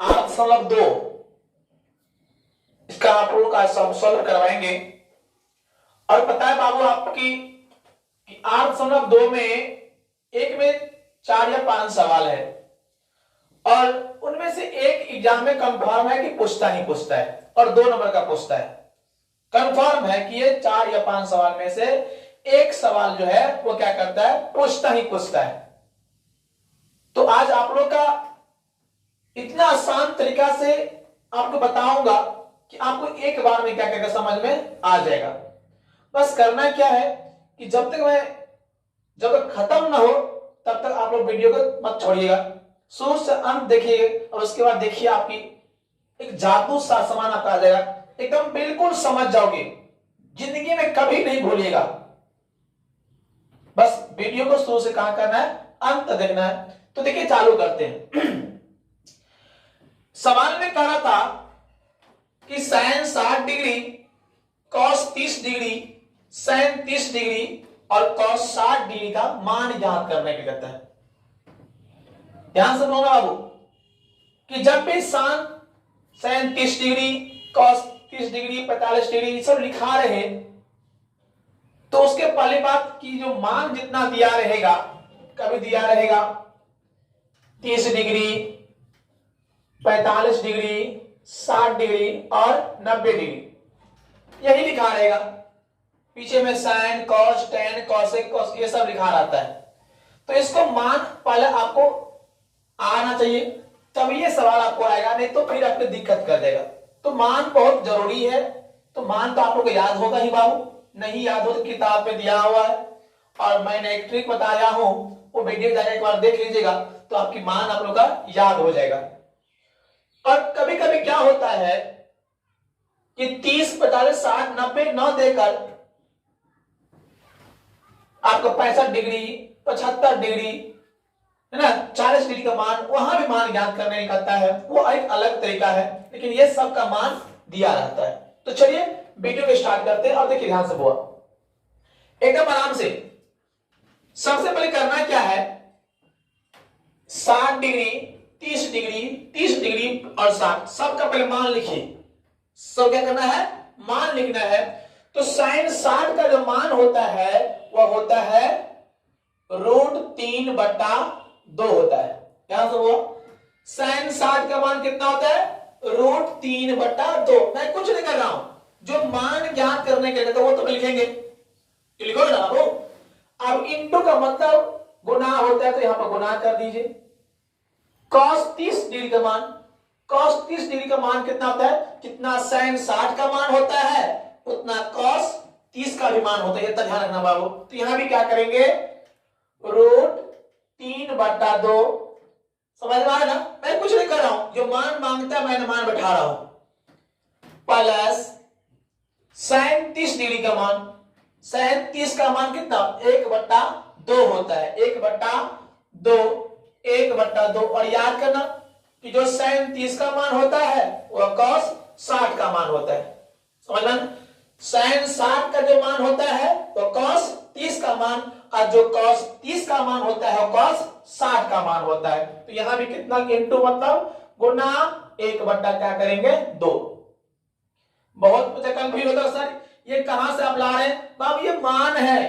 8.2 इसका आप लोगों का सॉल्व करवाएंगे। और पता है बाबू आपकी कि 8.2 में एक में 4 या 5 सवाल है और उनमें से एक एग्जाम में कंफर्म है कि पूछता ही पूछता है और 2 नंबर का पूछता है। कंफर्म है कि ये 4 या 5 सवाल में से एक सवाल जो है वो क्या करता है, पूछता ही पूछता है। तो आज आप लोग का इतना आसान तरीका से आपको बताऊंगा कि आपको एक बार में क्या क्या समझ में आ जाएगा। बस करना क्या है कि जब तक खत्म ना हो तब तक आप लोग वीडियो को मत छोड़िएगा, शुरू से अंत देखिएगा और उसके बाद देखिए आपकी एक जादू सा सामान आपका आ जाएगा, एकदम बिल्कुल समझ जाओगे, जिंदगी में कभी नहीं भूलिएगा। बस वीडियो को शुरू से कहां करना है, अंत देखना है। तो देखिए चालू करते हैं। सवाल में कह रहा था कि sin 60 degree, cos 30 degree, sin 30 degree और cos 60 डिग्री का मान ज्ञात करने के कहता है। ध्यान से बोलना बाबू कि जब भी sin 30 degree, cos 30 degree, 45 degree सब लिखा रहे तो उसके पहले बात की जो मान जितना दिया रहेगा, कभी दिया रहेगा 30 डिग्री, 45 डिग्री, 60 डिग्री और 90 डिग्री, यही लिखा रहेगा। पीछे में sin, cos, tan, cosec, cos ये सब लिखा रहता है। तो इसको मान पहले आपको आना चाहिए, तब ये सवाल आपको आएगा, नहीं तो फिर आपको दिक्कत कर देगा। तो मान बहुत जरूरी है। तो मान तो आप लोग को याद होगा ही बाबू, नहीं याद हो तो किताब में दिया हुआ है और मैंने एक ट्रिक बताया हूं, वो वीडियो जाके एक बार देख लीजिएगा तो आपकी मान आप लोग का याद हो जाएगा। और कभी कभी क्या होता है कि 30, 45, 60, 90 न देकर आपको 65 डिग्री, 75 डिग्री है ना, 40 डिग्री का मान, वहां भी मान ज्ञात करने निकलता है, वो एक अलग तरीका है, लेकिन ये सब का मान दिया रहता है। तो चलिए वीडियो को स्टार्ट करते हैं और देखिए ध्यान से हुआ एकदम आराम से। सबसे पहले करना क्या है, 60 डिग्री, 30 डिग्री, 30 डिग्री और 60 सबका पहले मान लिखिए। सब क्या करना है, मान लिखना है। तो sin 60 का जो मान होता है वह होता है √3/2 होता है। ध्यान से हुआ, sin 60 का मान कितना होता है, √3/2। मैं कुछ नहीं कर रहा हूं, जो मान ज्ञात करने के लिए तो वो तो लिखेंगे, लिखोगे ना आपको। अब इंटू का मतलब गुना होता है, तो यहां पर गुना कर दीजिए। cos 30 डिग्री का मान, cos 30 डिग्री का मान कितना होता है, कितना sin 60 का मान होता है उतना cos 30 का भी मान होता है, इतना ध्यान रखना बाबू। तो यहां भी क्या करेंगे, √3/2। समझ में आया ना, मैं कुछ नहीं कर रहा हूं, जो मान मांगता है मैंने मान बैठा रहा हूं, प्लस sin 30 डिग्री का मान, sin 30 का मान कितना 1/2 होता है, 1/2, 1/2। और याद करना कि जो sin 30 का मान होता है वह cos 60 का मान होता है। समझ में, sin 60 का जो मान होता है वो cos 30 का मान, और जो cos 30 का मान होता है वो cos 60 का मान होता है। तो यहां भी कितना इंटू मतलब गुना 1/2 क्या करेंगे 2। बहुत मुझे कंफ्यूज होता है सर ये कहां से आप ला रहे हैं, बाबू ये मान है।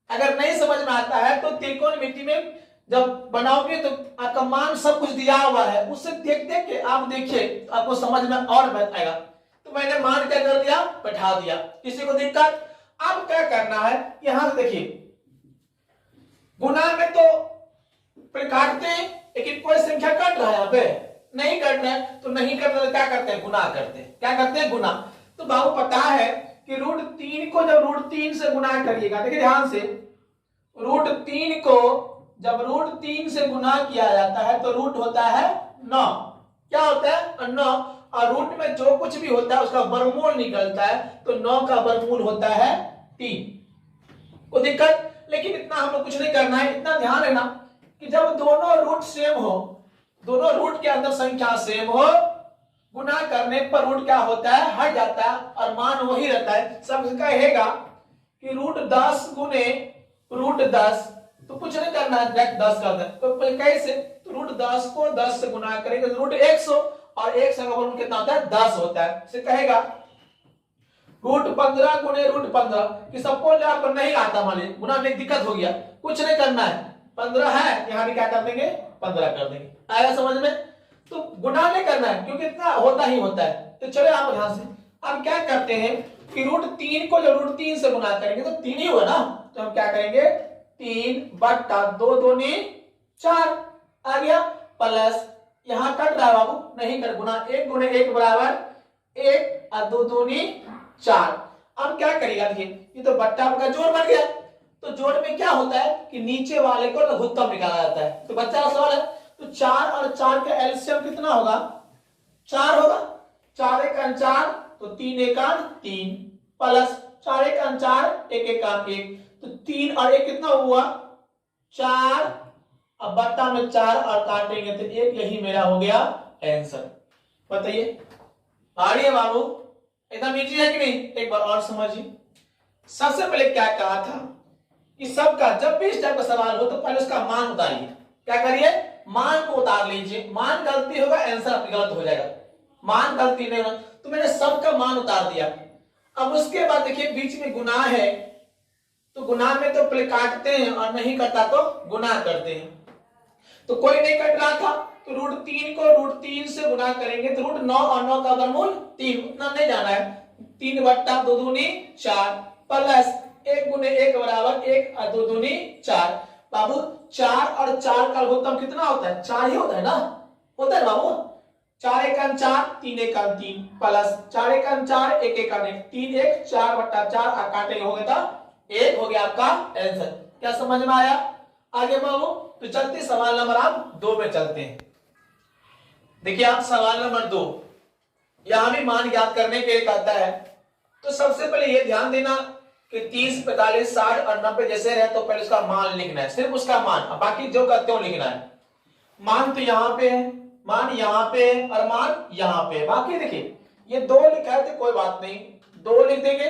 अगर नहीं समझ में आता है तो त्रिकोणमिति में जब बनाओगे तो आपका मान सब कुछ दिया हुआ है, उससे देख देख के आप देखिए आपको समझ में और आएगा। तो मैंने मान क्या कर दिया, बैठा दिया, किसी को दिक्कत। अब क्या करना है, यहां से देखिए गुना में तो काटते हैं, लेकिन कोई संख्या कट रहा है, यहाँ पे नहीं कटना है तो नहीं करते तो क्या करते हैं, गुना करते हैं। क्या करते हैं, गुना। तो बाबू पता है कि √3 को जब √3 से गुना करिएगा, देखिए ध्यान से, √3 को जब √3 से गुना किया जाता है तो रूट होता है 9। क्या होता है, 9। और रूट में जो कुछ भी होता है उसका वर्गमूल निकलता है, तो 9 का वर्गमूल होता है 3। कोई दिक्कत, लेकिन इतना हम लोग कुछ नहीं करना है। इतना ध्यान रखना कि जब दोनों रूट सेम हो, दोनों रूट के अंदर संख्या सेम हो, गुना करने पर रूट क्या होता है, हट जाता है और मान वही रहता है। सब कहेगा कि √10 गुने √10, तो कुछ नहीं करना है, डायरेक्ट 10 कर दे। तो कैसे, तो रूट 10 को 10 से गुना करेंगे तो रूट 100, और 1 से का कितना होता है 10 होता है। इसे कहेगा रूट 15 गुने रूट 15, कि सपोज आपको नहीं आता, मान लीजिए गुना में दिक्कत हो गया, कुछ नहीं करना है, 15 है यहाँ भी क्या कर देंगे 15 कर देंगे। आएगा समझ में? तो गुना नहीं करना है क्योंकि इतना होता ही होता है। तो चलो आप यहां से अब क्या करते हैं कि रूट 3 को जब रूट 3 से गुना करेंगे तो 3 ही होगा ना, तो हम क्या करेंगे 3 बट्टा 2 दूनी 4 आ गया, प्लस यहां कट रहा है बाबू, नहीं कर, गुना 1 गुने 1 बराबर 1 और 2 दूनी 4। अब क्या करेगा, देखिए ये तो बट्टा आपका जोड़ बन गया, तो जोड़ में क्या होता है कि नीचे वाले को लघुत्तम निकाला जाता है। तो बच्चा का सवाल है, तो 4 और 4 का एलसीएम कितना होगा 4 होगा, 4 एक 4 तो 3 एक 3 प्लस 4 एक 4 1 एक 1, तो 3 और 1 कितना हुआ 4, अब बट्टा में 4 और काटेंगे तो 1, यही मेरा हो गया आंसर। बताइए आ रही है बाबू, एकदम इजी है कि नहीं? एक बार और समझिए। सबसे पहले क्या कहा था कि सबका जब भी इस टाइप का सवाल हो तो पहले उसका मान उतारिए। क्या करिए, मान को उतार लीजिए, मान गलती होगा आंसर आपका गलत हो जाएगा, मान गलती नहीं होगा। तो मैंने सबका मान उतार दिया। अब उसके बाद देखिए बीच में गुना है, तो गुना में तो पहले काटते हैं और नहीं करता तो गुना करते हैं। तो कोई नहीं कट रहा था तो रूट 3 को रूट 3 से गुना करेंगे तो रूट 9 और 9 का वर्गमूल 3, उतना नहीं जाना है, 3 बट्टा 2 दूनी 4 प्लस 1 गुने 1 बराबर 1 और 2 दूनी 4। बाबू 4 और 4 का लघुत्तम कितना होता है 4 ही होता है ना, होता है बाबू, 4 एक 4 3 एक 3 प्लस 4 एक 4 1 एक 1 3 1 4 बट्टा 4 काटे हो गया था 1 हो गया आपका आंसर। क्या समझ में आया? आगे बाबू तो चलते सवाल नंबर आप 2 में चलते हैं। देखिए आप सवाल नंबर 2 यहां भी मान ज्ञात करने के लिए कहता है। तो सबसे पहले ये ध्यान देना कि 30 45 60 और 90 जैसे रहे तो पहले उसका मान लिखना है, सिर्फ उसका मान, बाकी जो कहते हो लिखना है। मान तो यहाँ पे है, मान यहाँ पे है और मान यहाँ पे है। बाकी देखिए ये 2 लिखा है तो कोई बात नहीं, 2 लिख देंगे।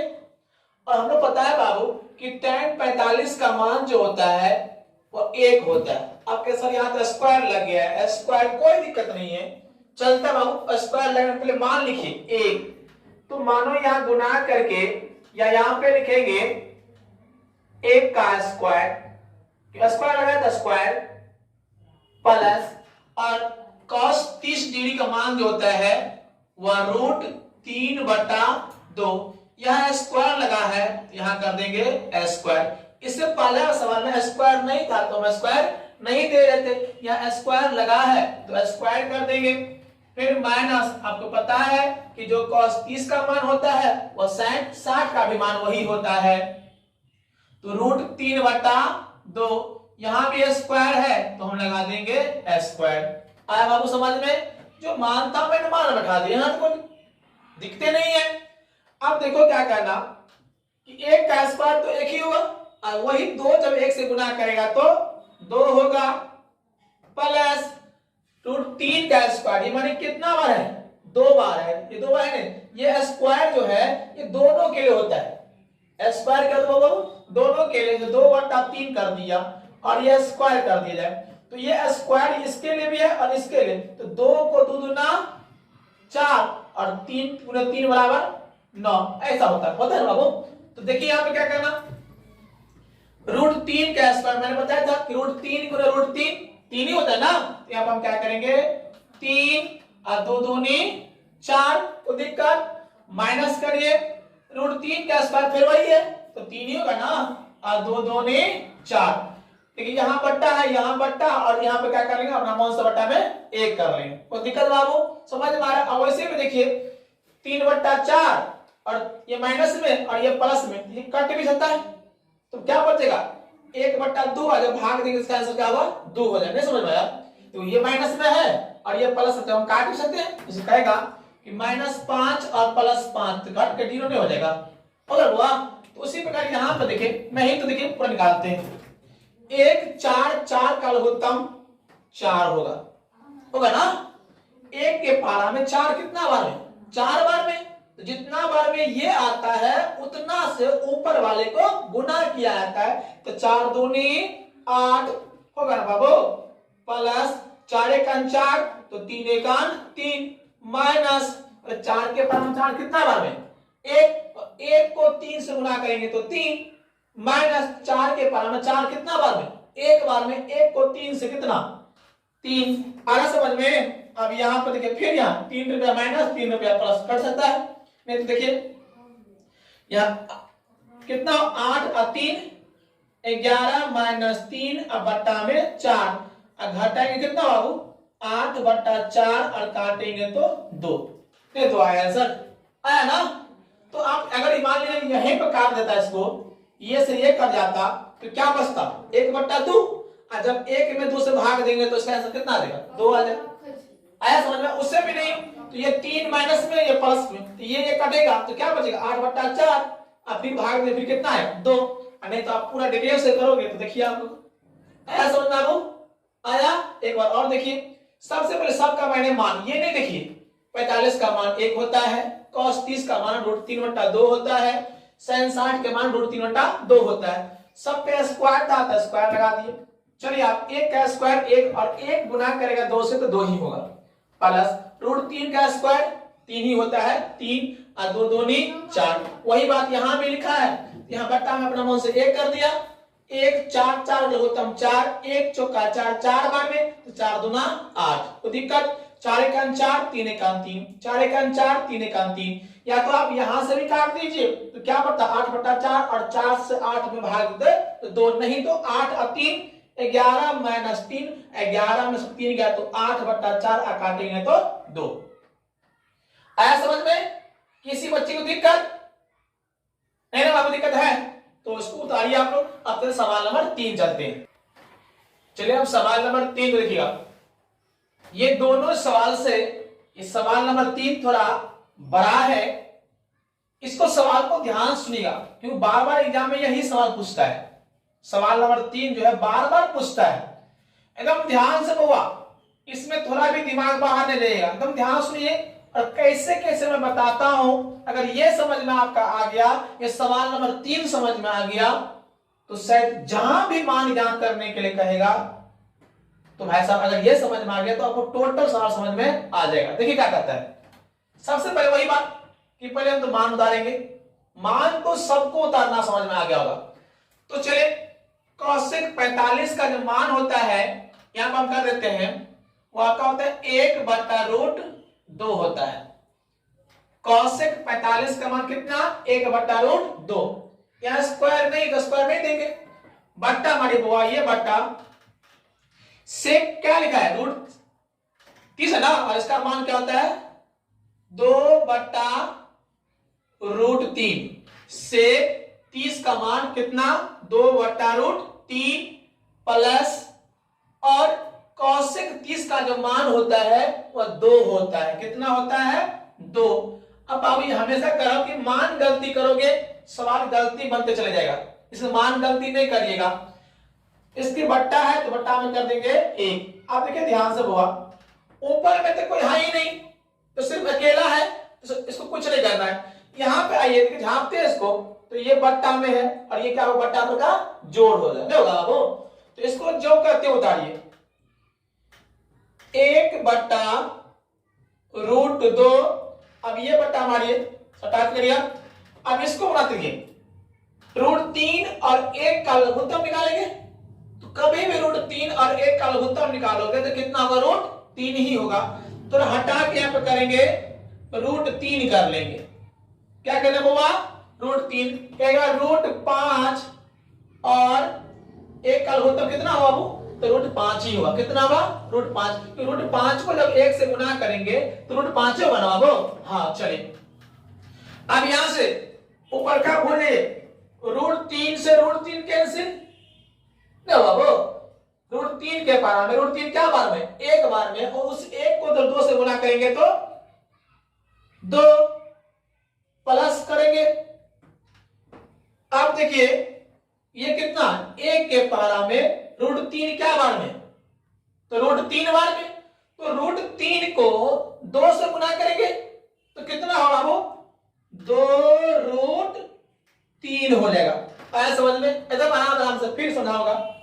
और हमको पता है बाबू कि tan 45 का मान जो होता है वो 1 होता है। आपके सर यहाँ तो स्क्वायर लग गया है, स्क्वायर कोई दिक्कत नहीं है, चलता बाबू, स्क्वायर लगने के लिए मान लिखिए 1, तो मानो यहाँ गुना करके या यहाँ पे लिखेंगे 1 का स्क्वायर, स्क्वायर लगाया था स्क्वायर प्लस, और cos 30 डिग्री का मान जो होता है वह रूट 3 बटा 2, यहाँ स्क्वायर लगा है यहाँ कर देंगे स्क्वायर। इससे पहले सवाल में स्क्वायर नहीं था तो हम स्क्वायर नहीं दे रहे थे, यहाँ स्क्वायर लगा है तो स्क्वायर कर देंगे। फिर माइनस, आपको पता है कि जो cos 30 का मान होता है वो sin 60 का भी मान वही होता है, तो रूट 3 बटा 2, यहां भी स्क्वायर है तो हम लगा देंगे स्क्वायर। आया बाबू समझ में? जो मान था मैंने मान बैठा दिया, यहां तो दिखते नहीं है। अब देखो क्या करना कि 1 का स्क्वायर तो 1 ही होगा, और वही 2 जब 1 से गुना करेगा तो 2 होगा, प्लस रूट 3 का स्क्वायर, ये माने कितना बार है 2 बार है, ये 2 बार है। ये स्क्वायर जो है ये दोनों के लिए होता है, स्क्वायर कर दो बाबू दोनों के लिए, 2 बटा 3 कर दिया और ये स्क्वायर कर दिया जाए, तो ये स्क्वायर इसके लिए भी है और इसके लिए, तो 2 को 2 दूना 4 और 3 गुने 3 बराबर 9, ऐसा होता है बाबू। तो देखिए यहाँ पे क्या करना, रूट 3 का स्क्वायर मैंने बताया था कि रूट 3 गुने रूट 3 ही होता है ना, तो यहाँ पर हम क्या करेंगे 3 और 2 दूनी 4 को दिक्कत, माइनस करिए रूट 3 का स्क्वायर फिर वही है तो 3 ही होगा ना, और 2 दूनी 4। देखिए यहाँ बट्टा है यहाँ बट्टा, और यहाँ पे क्या करेंगे अपना कौन सा बट्टा में 1 कर लेंगे, कोई दिक्कत बाबू समझ में आ रहा है? वैसे भी देखिए 3 बट्टा 4 और ये माइनस में और ये प्लस में, ये कट भी सकता है, तो क्या बचेगा 1 बट्टा 2, जब भाग देंगे इसका आंसर क्या होगा 2 हो जाएगा। नहीं समझ में आया? तो ये माइनस में है और ये प्लस है, हम काट भी सकते हैं, इसे कहेगा कि -5 और +5 तो काट के 0 नहीं हो जाएगा, अगर हुआ तो उसी प्रकार यहाँ पे देखिए नहीं तो देखिए पूरा निकालते हैं, 1 4 4 का लघुत्तम 4 होगा ना, 1 के पारा में 4 कितना बार में 4 बार में, तो जितना बार में ये आता है उतना से ऊपर वाले को गुना किया जाता है, तो 4 दूनी 8 होगा ना बाबू, प्लस 4 एकान 4 तो 3 एकान 3 माइनस 4 के पावर में 4 कितना बार में एक को 3 से गुना करेंगे तो 3 माइनस 4 के पावर में 4 कितना बार में एक बार में, एक को 3 से कितना 3 आना समझ में। अब यहाँ पर देखिए फिर यहाँ 3 रुपया माइनस 3 रुपया प्लस कर सकता है, नहीं तो देखिए यहाँ कितना 8 और 3 11 माइनस 3 अब बट्टा में 4 और घटाएंगे कितना बाबू 8 बट्टा 4 और काटेंगे तो 2। ये तो आया आंसर, आया ना। तो आप अगर मान लीजिए यहीं पर काट देता है इसको, ये से ये कट जाता तो क्या बचता 1 बट्टा 2 और जब 1 में 2 से भाग देंगे तो इसका आंसर कितना आ जाएगा 2 आ जाएगा। आया समझ में। उससे भी नहीं तो ये 3 माइनस में ये प्लस में तो ये कटेगा तो क्या बचेगा 8 बट्टा 4 और फिर भाग में फिर कितना है 2। नहीं तो आप पूरा डिटेल से करोगे तो देखिए आपको आया समझ में आपको आया। एक बार और देखिए, सबसे पहले सबका मैंने मान ये नहीं देखिए 45 का मान 1 होता है, cos 30 का मान √3/2 होता है, sin 60 के मान √3/2 होता है। सब पे स्क्वायर था तो स्क्वायर लगा दिए। चलिए आप 1 का स्क्वायर 1 और 1 गुना करेगा 2 से तो 2 ही होगा, प्लस √3 का स्क्वायर 3 ही होता है 3 और 2 दूनी 4। वही बात यहाँ भी लिखा है, यहाँ बट्टा में अपना मन से 1 कर दिया, 1 4 4 लघुत्तम 4 1 चौका 4 4 बार में तो 4 दूना 8। तो दिक्कत 4 एकान 4 3 एकान 3 4 एकान 4 3 एकान 3, या तो आप यहां से भी काट दीजिए तो क्या पड़ता 8 बट्टा 4 और 4 से 8 में भाग दे तो 2, नहीं तो 8 और 3 11 माइनस 3 11 में से 3 गया तो 8 बट्टा 4 और काटेंगे तो 2। आया समझ में। किसी बच्चे को दिक्कत नहीं ना बाबू, दिक्कत है तो उसको उतारिए आप लोग। अब तो सवाल नंबर 3 चलते हैं। चलिए अब सवाल नंबर 3 देखिएगा, ये दोनों सवाल से इस सवाल नंबर 3 थोड़ा बड़ा है, इसको सवाल को ध्यान सुनिएगा क्योंकि बार बार एग्जाम में यही सवाल पूछता है। सवाल नंबर 3 जो है बार बार पूछता है, एकदम ध्यान से बुआ, इसमें थोड़ा भी दिमाग बाहर नहीं रहेगा, एकदम ध्यान सुनिए और कैसे कैसे मैं बताता हूं। अगर ये समझ में आपका आ गया, ये सवाल नंबर 3 समझ में आ गया तो शायद जहां भी मान ज्ञात करने के लिए कहेगा तो भाई साहब अगर ये समझ में आ गया तो आपको टोटल सवाल समझ में आ जाएगा। देखिए क्या कहता है, सबसे पहले वही बात कि पहले हम तो मान उतारेंगे, मान तो सबको उतारना समझ में आ गया होगा। तो चलिए cosec 45 का जो मान होता है यहां पर हम कर देते हैं, वो आपका होता है 1/√2 होता है। cosec 45 का मान कितना 1/√2, यहां स्क्वायर नहीं तो स्क्वायर नहीं देंगे, बट्टा हमारी बुआ ये बट्टा सेक क्या लिखा है √30 है ना, और इसका मान क्या होता है 2/√3 से 30 का मान कितना 2/√3 प्लस और cosec 30 का जो मान होता है वह 2 होता है। कितना होता है 2। अब अभी हमेशा करो कि मान गलती करोगे सवाल गलती बनते चले जाएगा, इसमें मान गलती नहीं करिएगा। इसकी बट्टा है तो बट्टा में कर देंगे 1। आप देखिए ध्यान से बुआ, ऊपर में तो कोई है ही नहीं तो सिर्फ अकेला है तो इसको कुछ नहीं करना है। यहाँ पे आइए झांपते हैं इसको तो ये बट्टा में है और ये क्या होगा बट्टा का जोड़ हो जाएगा वो, तो इसको जो करते उतारिए 1/√2। अब ये बट्टा मारिए सटाक करिए, अब इसको बनाते √3 और 1 का लघुत्तम निकालेंगे तो कभी भी √3 और 1 का लघुत्तम निकालोगे तो कितना होगा √3 ही होगा। तो हटा के यहाँ पे करेंगे √3 कर लेंगे, क्या कहते बाबा √3 कहेगा √5 और 1 का लघुत्तम कितना होगा बाबू तो √5 ही होगा। कितना होगा √5, तो √5 को जब 1 से गुना करेंगे तो √5 होगा ना बाबू। हाँ चलिए अब यहां से ऊपर का भूलिए √3 से √3 कैंसिल बाबू, √3 के बार में √3 क्या बार में 1 बार में, और उस 1 को 2 से गुना करेंगे तो 2 प्लस करेंगे। अब देखिए ये कितना 1 के पारा में √3 क्या बार में तो √3 बार में, तो √3 को 2 से गुना करेंगे तो कितना होगा वो 2√3 हो जाएगा। आया समझ में, एकदम आराम से फिर समझाऊंगा।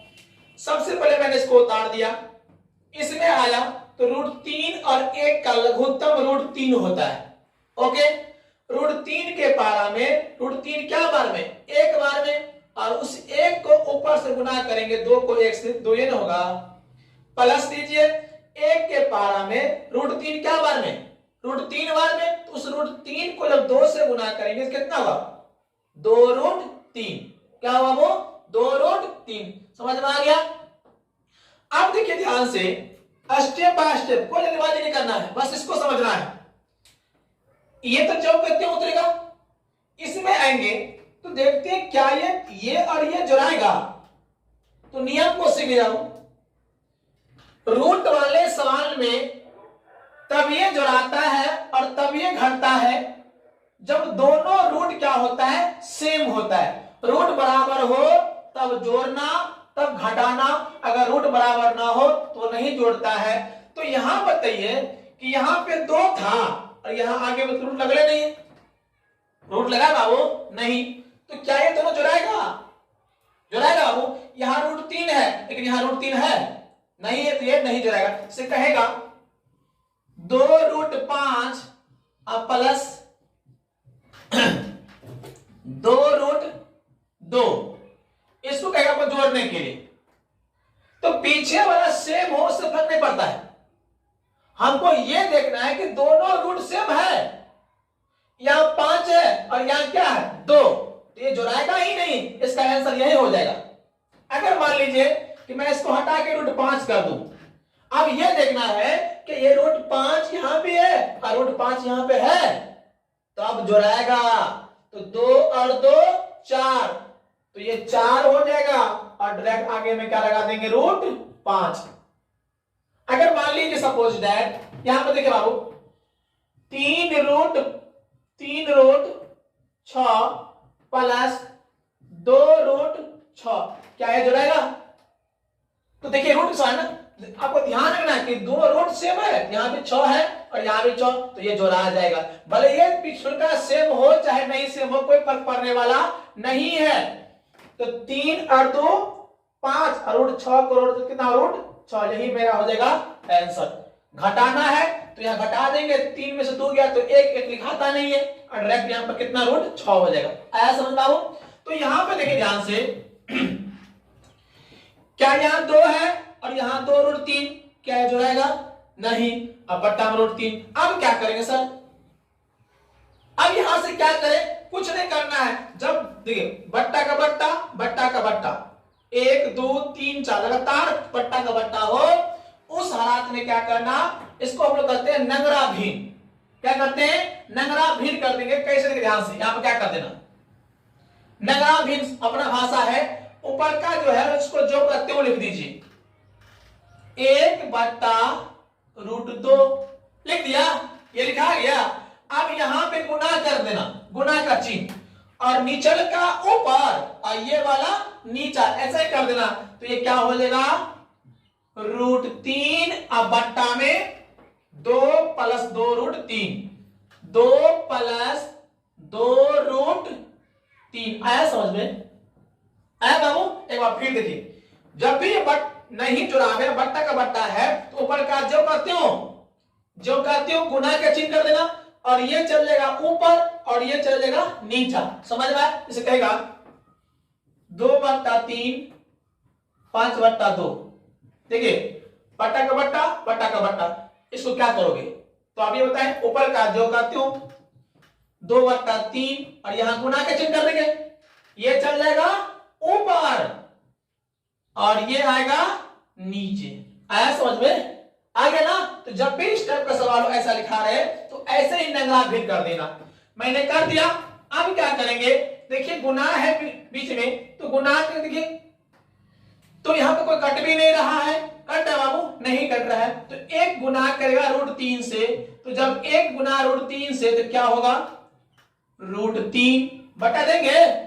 सबसे पहले मैंने इसको उतार दिया इसमें आया तो √3 और 1 का लघुत्तम √3 होता है। ओके, √3 के पारा में √3 क्या बार में, एक बार में, और उस एक को ऊपर से गुना करेंगे 2 को 1 से, 2 ये ना होगा, प्लस दीजिए 1 के पारा में √3 क्या बार में, √3 बार में, तो उस √3 को जब 2 से गुना करेंगे तो कितना होगा, 2√3, क्या हुआ वो, 2√3। समझ में आ गया। अब देखिए ध्यान से, स्टेप बाय स्टेप, कोई जल्दबाजी नहीं करना है, बस इसको समझना है। ये तो जब कहते हैं उतरेगा, इसमें आएंगे तो देखते हैं क्या ये और ये जुड़ाएगा। तो नियम को सीख जाओ, रूट वाले सवाल में तब ये जुड़ाता है और तब ये घटता है जब दोनों रूट क्या होता है, सेम होता है। रूट बराबर हो तब जोड़ना, तब घटाना, अगर रूट बराबर ना हो तो नहीं जोड़ता है। तो यहां बताइए कि यहां पे 2 था और यहां आगे में रूट लगले नहीं है, रूट लगा बाबू नहीं, तो क्या ये दोनों जुड़ाएगा, जुड़ाएगा बाबू। यहां √3 है लेकिन यहां √3 है नहीं है, तो ये नहीं जुड़ाएगा। इसे कहेगा 2√5 प्लस 2√2, इसको कहेगा आपको जोड़ने के लिए। तो पीछे वाला सेम हो उससे फर्क नहीं पड़ता है, हमको ये देखना है कि दोनों रूट सेम है। यहां 5 है और यहां क्या है, 2, तो ये जुड़ाएगा ही नहीं, इसका आंसर यही हो जाएगा। अगर मान लीजिए कि मैं इसको हटा के √5 कर दूं, अब ये देखना है कि ये √5 यहां पे है और √5 यहां पे है, तो अब जुड़ाएगा। तो 2 और 2 4, तो ये 4 हो जाएगा और डायरेक्ट आगे में क्या लगा देंगे, √5। अगर मान लीजिए सपोज दैट यहां पर देखिए बाबू 3√6 प्लस 2√6, क्या है जुड़ेगा। तो देखिए रूट है ना, आपको ध्यान रखना है कि दोनों रूट सेम है, यहाँ भी 6 है और यहाँ भी 6, तो ये जोड़ा जाएगा। भले ये पिछड़ा सेम हो चाहे नहीं सेम हो, कोई फर्क पड़ने वाला नहीं है। तो 3 और 2 5 और √6 को कितना √6, यही मेरा हो जाएगा आंसर। घटाना है तो यहाँ घटा देंगे, 3 में से 2 गया तो 1 लिखाता नहीं है और डायरेक्ट यहाँ पर कितना √6 हो जाएगा। आया समझ पाओ। तो यहाँ पे देखिए ध्यान से, क्या यहाँ 2 है और यहाँ 2√3, क्या है जुड़ाएगा नहीं, अब बट्टा में √3। अब क्या करेंगे सर, अब यहां से क्या करें, कुछ नहीं करना है। जब देखिए बट्टा का बट्टा, बट्टा का बट्टा, 1 2 3 4 लगातार बट्टा का बट्टा हो, उस हालात में क्या करना, इसको हम लोग कहते हैं नंगरा भीन। क्या करते हैं, नंगरा भीन कर देंगे। कैसे देंगे ध्यान से, यहां पर क्या कर देना, नंगरा भीन अपना भाषा है, ऊपर का जो है उसको जो करते हो लिख दीजिए, 1/√2 लिख दिया, ये लिखा गया। अब यहां पे गुना कर देना, गुना का चिन्ह, और नीचल का ऊपर और ये वाला नीचा, ऐसा ही कर देना। तो ये क्या हो जाएगा, √3 अब बट्टा में 2 + 2√3, 2 + 2√3। आया समझ में, आया बाबू। एक बार फिर देखिए, जब भी बट नहीं जुड़ावे, बट्टा का बट्टा है, तो ऊपर का जो करते हो गुना का चिन्ह कर देना, और ये चल जाएगा ऊपर और ये चल जाएगा नीचा। समझ में आया। इसे कहेगा 2/3 5/2। देखिए बट्टा का बट्टा, बट्टा का बट्टा, इसको क्या करोगे, तो आप ये बताएं, ऊपर का जो करते हो 2/3 और यहां गुना का चिन्ह कर देंगे, ये चल जाएगा ऊपर और ये आएगा नीचे। आया समझ में, आ गया ना। तो जब भी इस टाइप का सवाल हो ऐसा लिखा रहे तो ऐसे ही नंगरा भीन कर देना। मैंने कर दिया। अब क्या करेंगे, देखिए गुना है बीच में, तो गुना कर देखिए, तो यहां पे कोई कट भी नहीं रहा है, कट है बाबू, नहीं कट रहा है, तो 1 गुना करेगा √3 से। तो जब 1 गुना √3 से, तो क्या होगा, √3 बटा देंगे।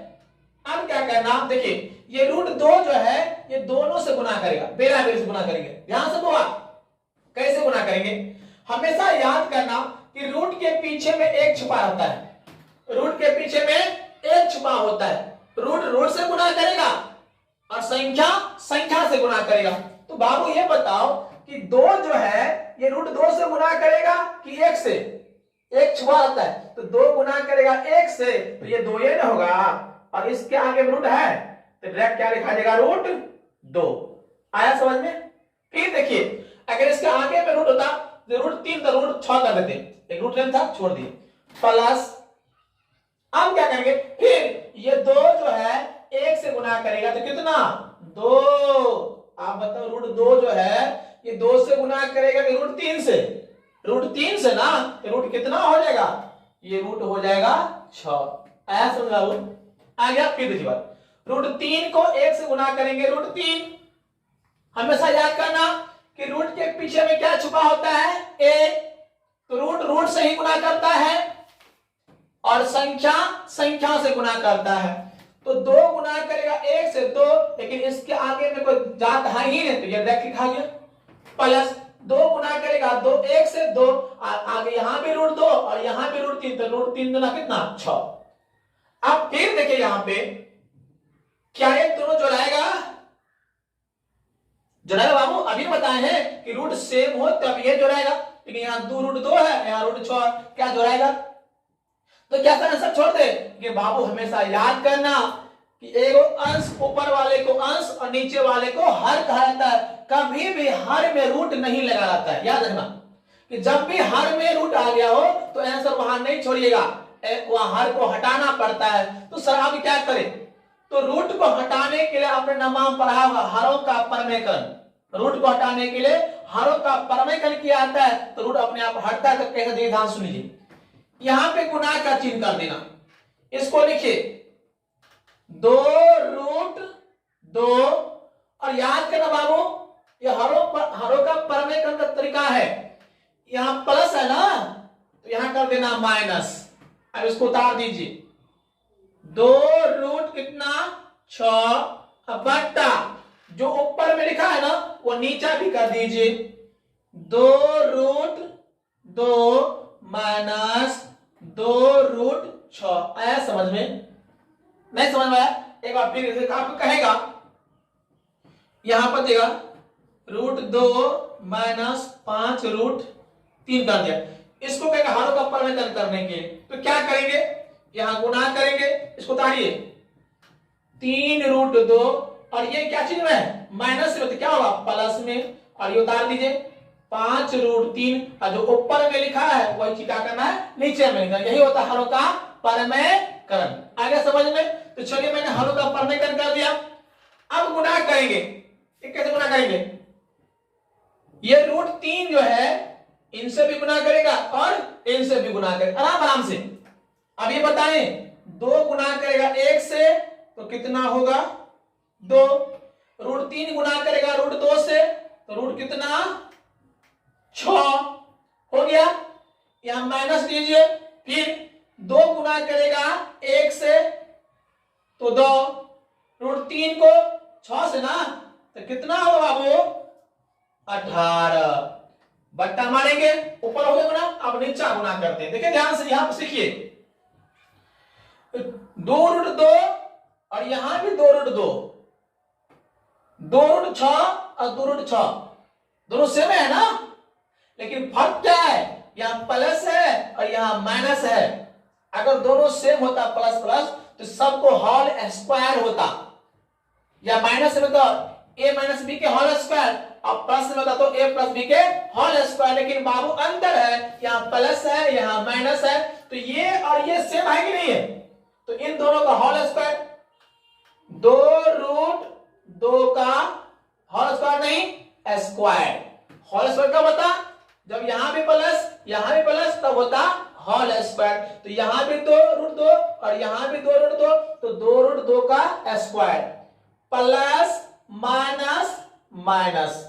अब क्या करना, देखिए ये √2 जो है ये दोनों से गुना करेगा, बेरा बेर से गुना करेंगे। ध्यान से बुआ, कैसे गुना करेंगे, हमेशा याद करना कि रूट के पीछे में 1 छुपा होता है, रूट के पीछे में 1 छुपा होता है। रूट से गुना करेगा और संख्या से गुना करेगा। तो बाबू ये बताओ कि 2 जो है ये रूट 2 से गुना करेगा कि 1 से, 1 छुपा रहता है तो 2 गुना करेगा 1 से, तो ये 2 ये ना होगा, और इसके आगे रूट है तो डायरेक्ट क्या लिखा जाएगा, रूट 2। आया समझ में? फिर देखिए अगर इसके आगे में रूट होता तो रूट 3 तो रूट 6 कर देते, एक रूट लेना था छोड़ दिए, प्लस अब क्या करेंगे, फिर ये 2 जो है 1 से गुना करेगा तो कितना, 2। आप बताओ रूट 2 जो है ये 2 से गुना करेगा कि रूट 3 से, रूट 3 से ना, तो रूट कितना हो जाएगा, ये रूट हो जाएगा 6। आया समझ बाबू? आ गया? फिर देखिए बात, रूट 3 को 1 से गुना करेंगे, रूट 3। हमेशा याद करना कि रूट के पीछे में क्या छुपा होता है, ए, तो रूट रूट से ही गुना करता है और संख्या संख्या से गुना करता है। तो 2 गुना करेगा 1 से 2, लेकिन इसके आगे में कोई जात है ही नहीं तो ये डायरेक्ट लिखा गया, प्लस 2 गुना करेगा 2 1 से 2, आगे यहां भी रूट 2 और यहां भी रूट 3, तो रूट 3 गुना कितना, 6। अब फिर देखिए यहां पे क्या ये दोनों जोड़ाएगा, जोड़ाएगा बाबू? अभी बताए हैं कि रूट सेम हो तब ये जोड़ाएगा, लेकिन यहाँ 2 रूट 2 है, यहाँ रूट 6, क्या जोड़ाएगा? तो क्या आंसर छोड़ दे कि बाबू हमेशा याद करना कि एगो अंश ऊपर वाले को अंश और नीचे वाले को हर कहा जाता है, कभी भी हर में रूट नहीं लगा रहता है। याद रखना कि जब भी हर में रूट आ गया हो तो आंसर वहां नहीं छोड़िएगा, वहां हर को हटाना पड़ता है। तो सर आप क्या करें, तो रूट को हटाने के लिए आपने नाम पढ़ा होगा हरों का परमेकरण, रूट को हटाने के लिए हरों का परमेकरण किया जाता है, तो रूट अपने आप हटता है। तो कैसे, ध्यान सुनिए, यहां पे गुना का चिन्ह कर देना, इसको लिखिए 2 रूट 2, और याद करना बाबू ये हरों का परमेकरण का तरीका है, यहां प्लस है ना तो यहां कर देना माइनस। अब इसको उतार दीजिए, 2 रूट कितना, 6 बट्टा जो ऊपर में लिखा है ना वो नीचा भी कर दीजिए, 2 रूट 2 माइनस 2 रूट 6। आया समझ में? नहीं समझ में आया? एक बार फिर आपको कहेगा, यहां पर देगा रूट 2 माइनस 5 रूट 3 कर दिया, इसको कहेगा हरों का परमेकरण करने के, तो क्या करेंगे, यहां गुना करेंगे, इसको उतारिए 3 रूट 2, और ये क्या चीज में माइनस में, तो क्या होगा प्लस में, और ये उतार दीजिए 5 रूट 3, और जो ऊपर में लिखा है वही चीज क्या करना है, नीचे में लिखना, यही होता है हरों का परमेकरण। आगे समझ में? तो चलिए मैंने हरों का परमेकरण कर दिया, अब गुना करेंगे, कैसे गुना करेंगे, ये रूट 3 जो है इनसे भी गुना करेगा और इनसे भी गुना करेगा, आराम आराम से। अब ये बताएं 2 गुना करेगा 1 से तो कितना होगा, 2, रूट 3 गुना करेगा रूट 2 से तो रूट कितना, 6 हो गया, यहां माइनस दीजिए, फिर 2 गुना करेगा 1 से तो 2, रूट 3 को 6 से ना तो कितना होगा बाबू, 18, बट्टा मारेंगे, ऊपर हो गया गुना, अब नीचा गुना करते हैं। देखिए ध्यान से, यहां पर सीखिए 2 रूट 2 और यहां भी 2 रूट 2, 2 रूट 6 और 2 रूट 6 दोनों सेम है ना, लेकिन फर्क क्या है, यहां प्लस है और यहां माइनस है। अगर दोनों सेम होता प्लस प्लस तो सबको होल स्क्वायर होता, या माइनस में तो a माइनस बी के होल स्क्वायर, और प्लस में होता तो a प्लस बी के होल स्क्वायर, लेकिन बाबू अंतर है, यहाँ प्लस है यहाँ माइनस है, तो ये और ये सेम है कि नहीं है, तो इन दोनों का होल स्क्वायर, 2 रूट 2 का होल स्क्वायर नहीं स्क्वायर, होल स्क्वायर कब होता, जब यहां भी प्लस तब होता होल स्क्वायर, तो यहां भी 2 रूट 2 और यहां भी 2 रूट 2, तो 2 रूट 2 का स्क्वायर, प्लस माइनस माइनस,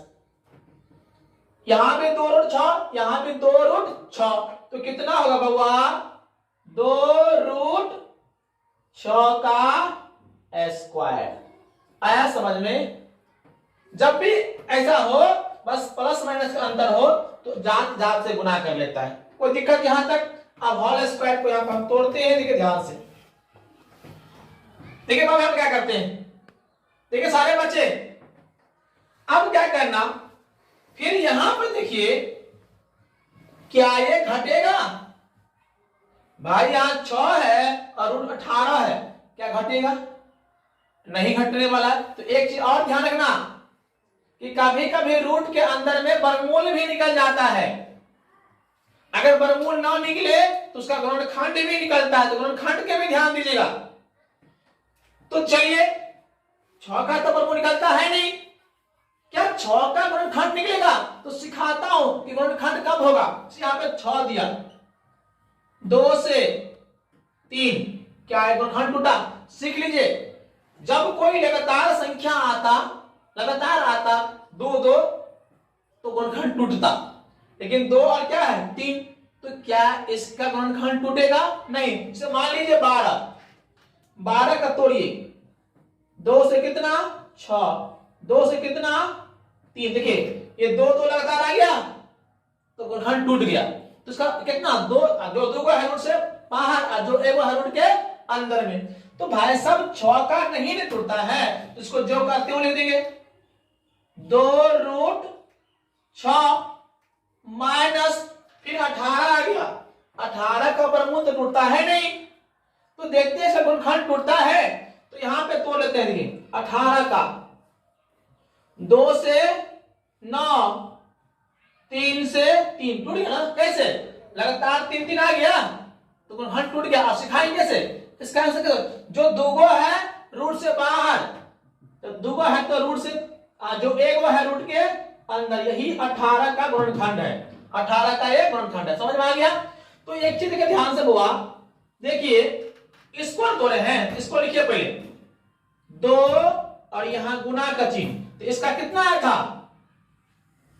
यहां भी 2 रूट 6 यहां भी 2 रूट 6, तो कितना होगा बउआ, 2 रूट 6 का स्क्वायर। आया समझ में? जब भी ऐसा हो बस प्लस माइनस का अंतर हो तो जात जात से गुना कर लेता है, कोई दिक्कत यहां तक। अब होल स्क्वायर को यहां पर हम तोड़ते हैं, देखिए ध्यान से, देखिए बाबू हम क्या करते हैं, देखिए सारे बच्चे, अब क्या करना, फिर यहां पर देखिए क्या ये घटेगा? भाई यहां 6 है और रूट 18 है, क्या घटेगा? नहीं घटने वाला। तो एक चीज और ध्यान रखना कि कभी कभी रूट के अंदर में वर्गमूल भी निकल जाता है। अगर वर्गमूल ना निकले तो उसका गुणनखंड भी निकलता है, तो गुणनखंड के भी ध्यान दीजिएगा। तो चलिए 6 का तो वर्गमूल निकलता है नहीं, क्या 6 का गुणनखंड निकलेगा? तो सिखाता हूं कि गुणनखंड कब होगा। यहां पे 6 दिया, 2 से 3 क्या है? गुणनखंड टूटा। सीख लीजिए, जब कोई लगातार संख्या आता, लगातार आता 2 2 तो गुणनखंड टूटता, लेकिन 2 और क्या है 3, तो क्या इसका गुणनखंड टूटेगा? नहीं। जैसे मान लीजिए 12, 12 का तोड़िए, 2 से कितना 6, 2 से कितना 3, देखिए ये 2 2 लगातार आ गया तो गुणनखंड टूट गया। तो इसका कितना 2, जो 2 है रूट से बाहर और जो 1 है रूट के अंदर में। तो भाई साहब 6 का नहीं टूटता है, तो इसको जो का त्यों लिख देंगे, 2 रूट 6 माइनस फिर 18 आ गया। 18 का वर्गमूल तो टूटता है नहीं, तो देखते हैं इसका गुणनखंड टूटता है। तो यहां पे तोड़ लेते हैं, देखिए 18 का 2 से 9, 3 से 3 टूट गया ना। कैसे? लगातार 3 3 आ गया तो गुणनखंड टूट गया। आप सिखाएंगे कैसे? इसका आंसर जो 2 है रूट से बाहर, तो 2 है तो रूट से, जो 1 है रूट के अंदर, यही 18 का गुणनखंड है। 18 का ये गुणनखंड है। समझ में आ गया? तो एक चीज के ध्यान से बुआ, देखिए इसको तोड़े हैं, इसको लिखिए पहले 2 और यहां गुना का चिन्ह, तो इसका कितना आया था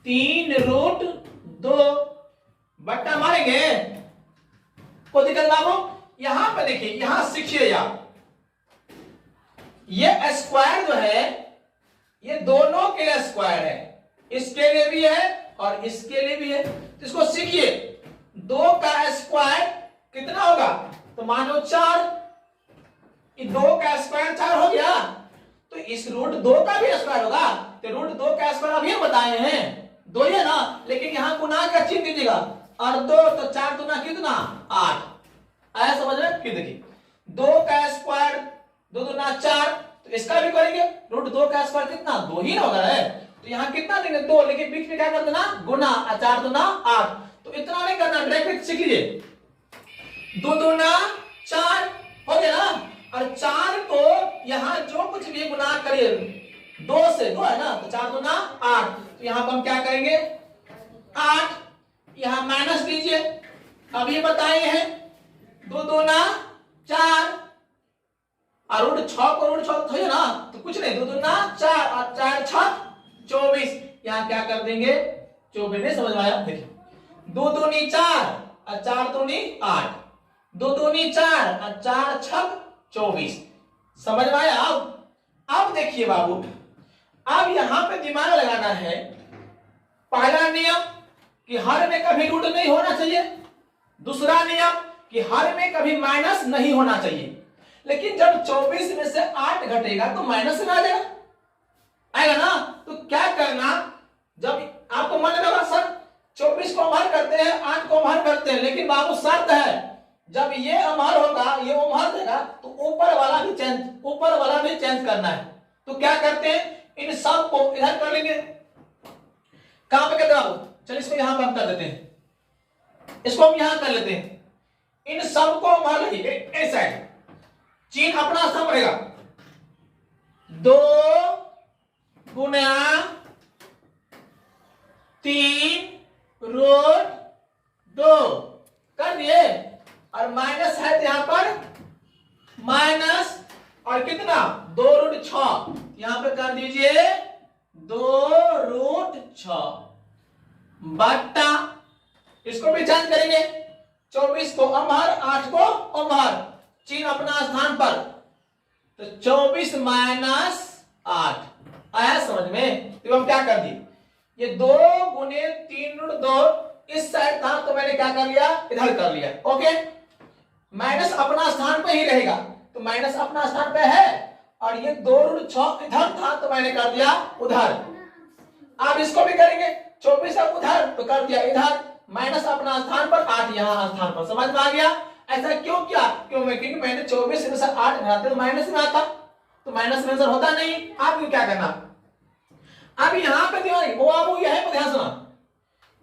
3 रूट 2, बट्टा मारेंगे कोई दिक्कत ना हो। यहां पे देखिए, यहां सीखिए आप, ये स्क्वायर जो है ये दोनों के लिए स्क्वायर है, इसके लिए भी है और इसके लिए भी है। तो इसको सीखिए, 2 का स्क्वायर कितना होगा? तो मानो 4, 2 का स्क्वायर 4 हो गया, तो इस रूट 2 का भी स्क्वायर होगा। तो रूट 2 का स्क्वायर अभी हम बताए हैं 2 ही है ना, लेकिन यहां गुना का चिन्ह दीजिएगा, और 2 तो 4 दुना कितना 8, आया समझ में? फिर देखिए 2 का स्क्वायर 2 दुना 4, तो इसका भी करेंगे, रूट 2 का स्क्वायर कितना 2 ही ना होगा है, तो यहां कितना देंगे 2, लेकिन बीच में क्या कर देना गुना, 4 दुना 8, तो इतना नहीं करना, डायरेक्ट सीख लीजिए 2 दुना 4 हो गया ना, और 4 को यहां जो कुछ भी गुना करिए 2 से, 2 है ना, तो 4 दुना 8, तो यहां पर हम क्या करेंगे 8, यहां माइनस लीजिए, अभी बताए हैं 2 दुना 4, और रूट 6 को रूट 6 है ना, तो कुछ नहीं 2 दुना 4 और 4 6 24, यहां क्या कर देंगे 24, नहीं समझ में आया? देखिए 2 दूनी 4 और 4 दूनी 8, 2 दूनी 4 और 4 6 24, समझ में आया? अब देखिए बाबू, अब यहां पे दिमाग लगाना है, पहला नियम कि हर में कभी रूट नहीं होना चाहिए, दूसरा नियम कि हर में कभी माइनस नहीं होना चाहिए। लेकिन जब 24 में से 8 घटेगा तो माइनस में आ जाएगा, आएगा ना, तो क्या करना, जब आपको मन लगा सर 24 को अमहर करते हैं 8 को अमहर करते हैं, लेकिन बाबू शर्त है जब ये अमहर होगा ये अमहर देगा तो ऊपर वाला भी चेंज करना है। तो क्या करते हैं, इन सब को इधर कर लेंगे, कहां पे कहते हैं, चलिए इसको यहां पर हम कर देते हैं, इसको हम यहां कर लेते हैं, इन सब को अमहर रहिए, ए साइड चिन्ह अपना स्थान रहेगा, 2 गुना 3 रूट 2 कर दिए, और माइनस है तो यहां पर माइनस, और कितना 2 रूट 6, यहां पे कर दीजिए 2 रूट 6 बट्टा, इसको भी चेंज करेंगे, 24 को अमहर 8 को अमहर, चिन्ह अपना स्थान पर, तो 24 माइनस 8, आया समझ में? तो हम क्या कर दिए, ये 2 गुने 3 रूट 2 इस साइड था तो मैंने क्या कर लिया इधर कर लिया, ओके, माइनस अपना स्थान पे ही रहेगा, तो माइनस अपना स्थान पे है, और ये 2 रूट 6 इधर था तो मैंने कर दिया उधर। अब इसको भी करेंगे, 24 अब उधर तो कर दिया इधर, माइनस अपना स्थान पर 8 यहाँ स्थान पर। समझ में आ गया? ऐसा क्यों किया? क्योंकि मैंने 24 में से 8 घटाते तो माइनस में आता, तो माइनस में आंसर होता नहीं। आपको क्या करना, अब यहां पे ध्यान, वो आप यही पे ध्यान सुना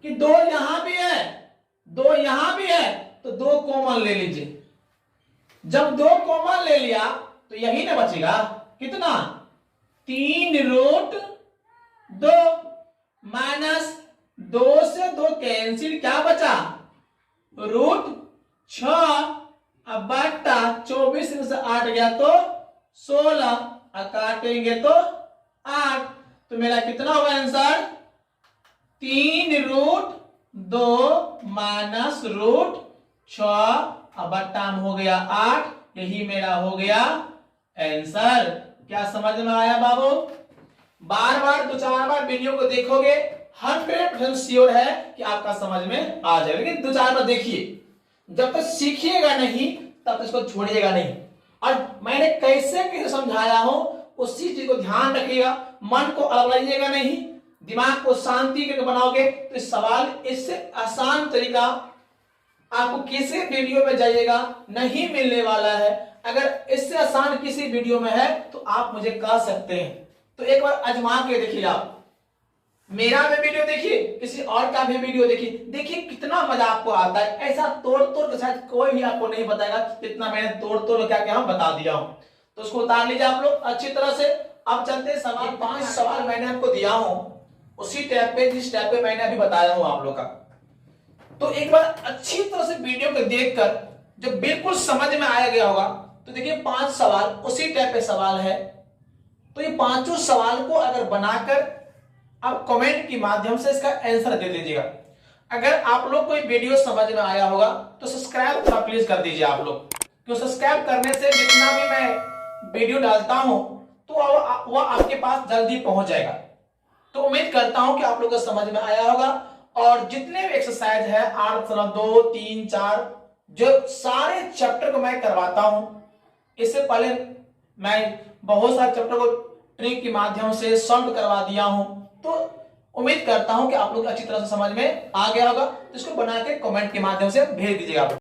कि 2 यहां भी है 2 यहां भी है, तो 2 कॉमन ले लीजिए। जब 2 कॉमन ले लिया तो यही ना बचेगा, कितना 3√2 माइनस 2 से 2 कैंसिल, क्या बचा √6 अब बटा 24 में से 8 गया तो 16, काटेंगे तो 8, तो मेरा कितना होगा आंसर 3√2 माइनस √6 अब बट्टा में हो गया 8, यही मेरा हो गया आंसर। क्या समझ में आया बाबू? बार बार 2-4 बार वीडियो को देखोगे 100% श्योर है कि आपका समझ में आ जाएगा, लेकिन 2-4 बार देखिए, जब तक सीखिएगा नहीं तब तक इसको छोड़िएगा नहीं। और मैंने कैसे कैसे समझाया हूं उसी चीज को ध्यान रखिएगा, मन को अलगाइएगा नहीं, दिमाग को शांति करके बनाओगे तो इस सवाल इससे आसान तरीका आपको किसी वीडियो में जाइएगा नहीं मिलने वाला है। अगर इससे आसान किसी वीडियो में है तो आप मुझे कह सकते हैं, तो एक बार आजमा के देखिए। आप मेरा भी वीडियो देखिए, किसी और का भी वीडियो देखिए, देखिए कितना मजा आपको आता है। ऐसा तोड़ तोड़ के शायद कोई भी आपको नहीं बताएगा जितना मैंने तोड़ तोड़ क्या क्या बता दिया हूं। तो उसको उतार लीजिए आप लोग अच्छी तरह से। अब चलते सवाल, 5 सवाल मैंने आपको दिया हूं उसी टैब पे जिस टैब पे मैंने अभी बताया हूं आप लोग का। तो एक बार अच्छी तरह से वीडियो को देखकर जब बिल्कुल समझ में आया गया होगा तो देखिए 5 सवाल उसी टैब पे सवाल है। तो ये 5 सवाल को अगर बनाकर आप कमेंट के माध्यम से इसका आंसर दे दीजिएगा। अगर आप लोग कोई वीडियो समझ में आया होगा तो सब्सक्राइब प्लीज कर दीजिए आप लोग, क्योंकि सब्सक्राइब करने से जितना भी मैं वीडियो डालता हूं तो वह आपके पास जल्दी पहुंच जाएगा। तो उम्मीद करता हूं कि आप लोग को समझ में आया होगा। और जितने भी एक्सरसाइज है 8, 2, 3, 4 जो सारे चैप्टर को मैं करवाता हूं, इससे पहले मैं बहुत सारे चैप्टर को ट्रिक के माध्यम से सॉल्व करवा दिया हूं। तो उम्मीद करता हूं कि आप लोग अच्छी तरह से समझ में आ गया होगा। तो इसको बना के कमेंट के माध्यम से भेज दीजिएगा।